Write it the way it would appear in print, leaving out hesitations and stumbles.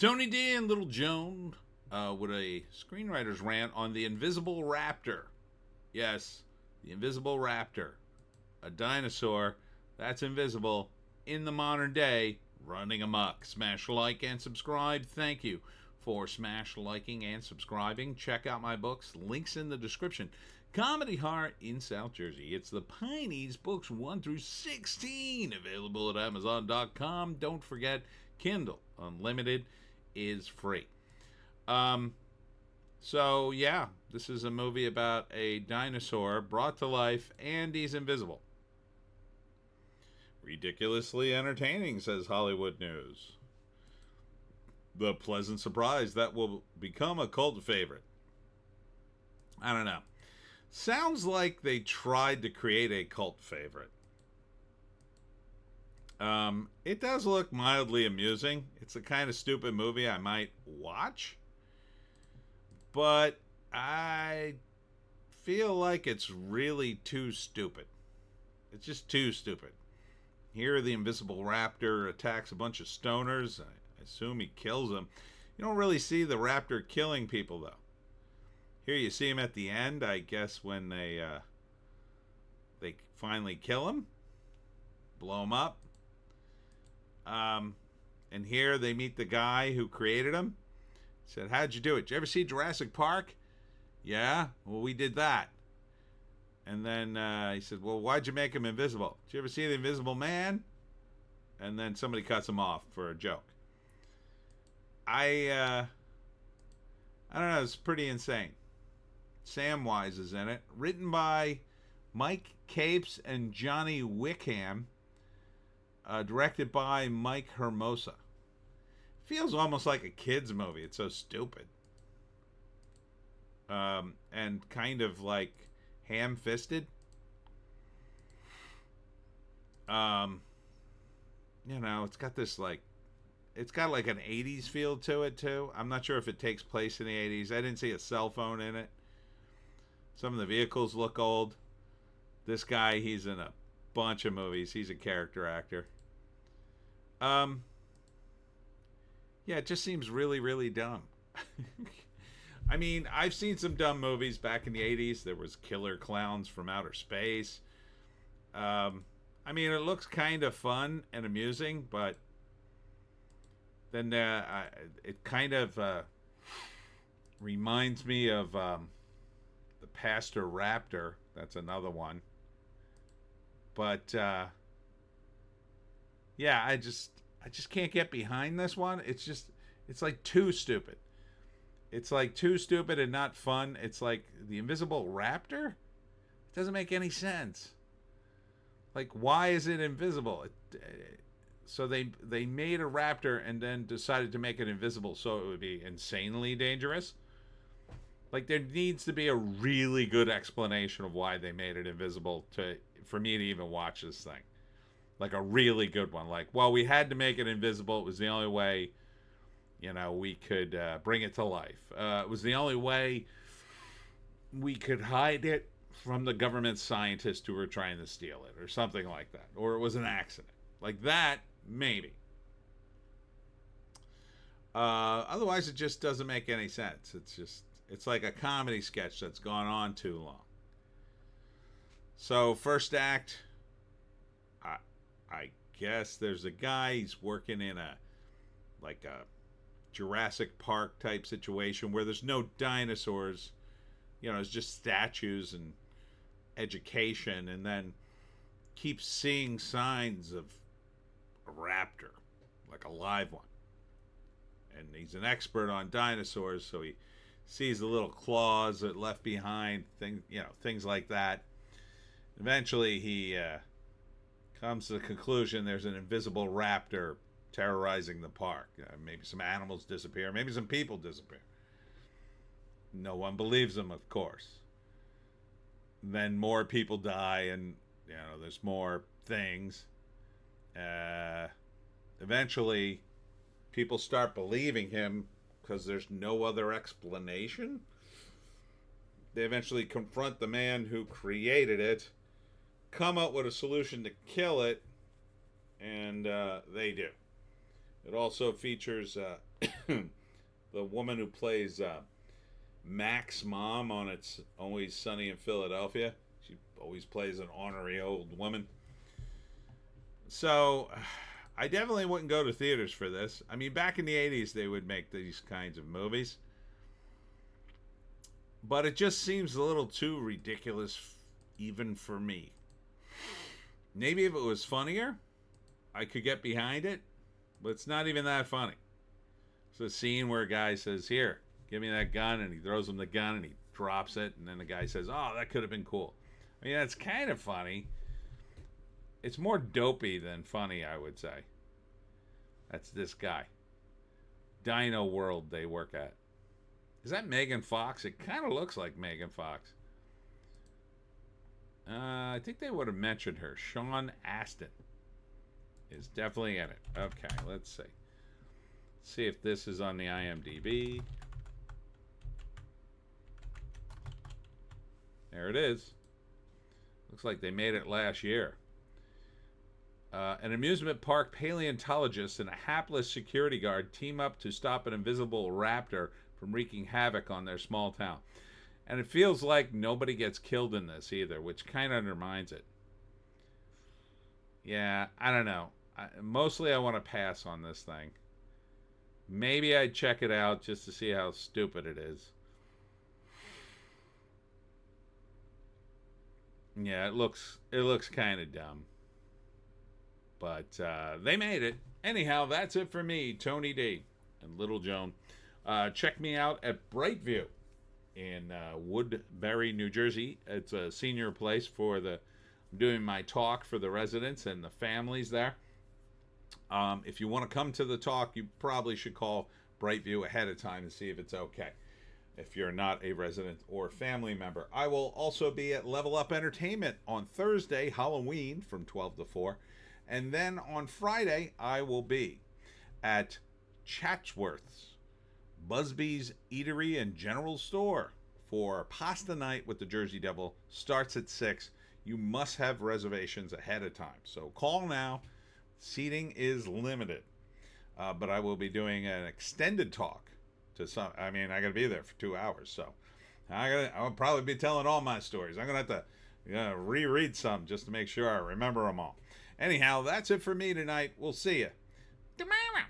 Tony D and Little Joan with a screenwriter's rant on the Invisible Raptor. Yes, the Invisible Raptor. A dinosaur that's invisible in the modern day, running amok. Smash like and subscribe. Thank you for smash liking and subscribing. Check out my books. Links in the description. Comedy Heart in South Jersey. It's the Pineys books 1 through 16. Available at Amazon.com. Don't forget, Kindle Unlimited is free. So yeah, this is a movie about a dinosaur brought to life and he's invisible. Ridiculously entertaining, says Hollywood News. The pleasant surprise that will become a cult favorite. I don't know. Sounds like they tried to create a cult favorite. It does look mildly amusing. It's a kind of stupid movie I might watch. But I feel like it's really too stupid. It's just too stupid. Here, the invisible raptor attacks a bunch of stoners. I assume he kills them. You don't really see the raptor killing people, though. Here you see him at the end, I guess, when they finally kill him. Blow him up. And here they meet the guy who created him. He said, how'd you do it? Did you ever see Jurassic Park? Yeah? Well, we did that. And then he said, well, why'd you make him invisible? Did you ever see The Invisible Man? And then somebody cuts him off for a joke. I don't know. It's pretty insane. Samwise is in it. Written by Mike Capes and Johnny Wickham. Directed by Mike Hermosa. Feels almost like a kid's movie. It's so stupid. And kind of like ham-fisted. You know, it's got this like, it's got like an 80s feel to it too. I'm not sure if it takes place in the 80s. I didn't see a cell phone in it. Some of the vehicles look old. This guy, he's in a bunch of movies. He's a character actor. Yeah, it just seems really, really dumb. I mean, I've seen some dumb movies back in the 80s. There was Killer Clowns from Outer Space. I mean, it looks kind of fun and amusing, but then it kind of reminds me of the Pastor Raptor. That's another one. But yeah, I just can't get behind this one. It's like too stupid. It's like too stupid and not fun. It's like the Invisible Raptor? It doesn't make any sense. Like, why is it invisible? So they made a raptor and then decided to make it invisible so it would be insanely dangerous. Like, there needs to be a really good explanation of why they made it invisible for me to even watch this thing. Like a really good one. Like, well, we had to make it invisible. It was the only way, you know, we could bring it to life. It was the only way we could hide it from the government scientists who were trying to steal it or something like that. Or it was an accident. Like that, maybe. Otherwise, it just doesn't make any sense. It's like a comedy sketch that's gone on too long. So, first act, I guess there's a guy, he's working in a Jurassic Park type situation where there's no dinosaurs. You know, it's just statues and education, and then keeps seeing signs of a raptor, like a live one. And he's an expert on dinosaurs, so he sees the little claws that left behind, things like that. Eventually, he comes to the conclusion there's an invisible raptor terrorizing the park. Maybe some animals disappear, maybe some people disappear. No one believes him, of course. Then more people die, and there's more things. Eventually, people start believing him because there's no other explanation. They eventually confront the man who created it, come up with a solution to kill it, and they do. It also features the woman who plays Mac's mom on It's Always Sunny in Philadelphia. She always plays an ornery old woman. So I definitely wouldn't go to theaters for this. I mean, back in the 80s, they would make these kinds of movies. But it just seems a little too ridiculous, even for me. Maybe if it was funnier, I could get behind it. But it's not even that funny. It's a scene where a guy says, "Here, give me that gun," and he throws him the gun and he drops it, and then the guy says, "Oh, that could have been cool." I mean, that's kind of funny. It's more dopey than funny, I would say. That's this guy. Dino World they work at. Is that Megan Fox? It kind of looks like Megan Fox. I think they would have mentioned her. Sean Astin is definitely in it. Okay, let's see. See if this is on the IMDb. There it is. Looks like they made it last year. An amusement park paleontologist and a hapless security guard team up to stop an invisible raptor from wreaking havoc on their small town. And it feels like nobody gets killed in this either, which kind of undermines it. Yeah, I don't know. Mostly I want to pass on this thing. Maybe I'd check it out just to see how stupid it is. Yeah, it looks kind of dumb. But they made it. Anyhow, that's it for me, Tony D and Little Joan. Check me out at Brightview in Woodbury, New Jersey. It's a senior place for I'm doing my talk for the residents and the families there. If you want to come to the talk, you probably should call Brightview ahead of time to see if it's okay, if you're not a resident or family member. I will also be at Level Up Entertainment on Thursday, Halloween, from 12 to 4. And then on Friday, I will be at Chatsworth's Busby's Eatery and General Store for pasta night with the Jersey Devil. Starts at 6. You must have reservations ahead of time. So call now. Seating is limited. But I will be doing an extended talk to some. I mean, I got to be there for 2 hours. So I'll probably be telling all my stories. I'm going to have to reread some just to make sure I remember them all. Anyhow, that's it for me tonight. We'll see you tomorrow.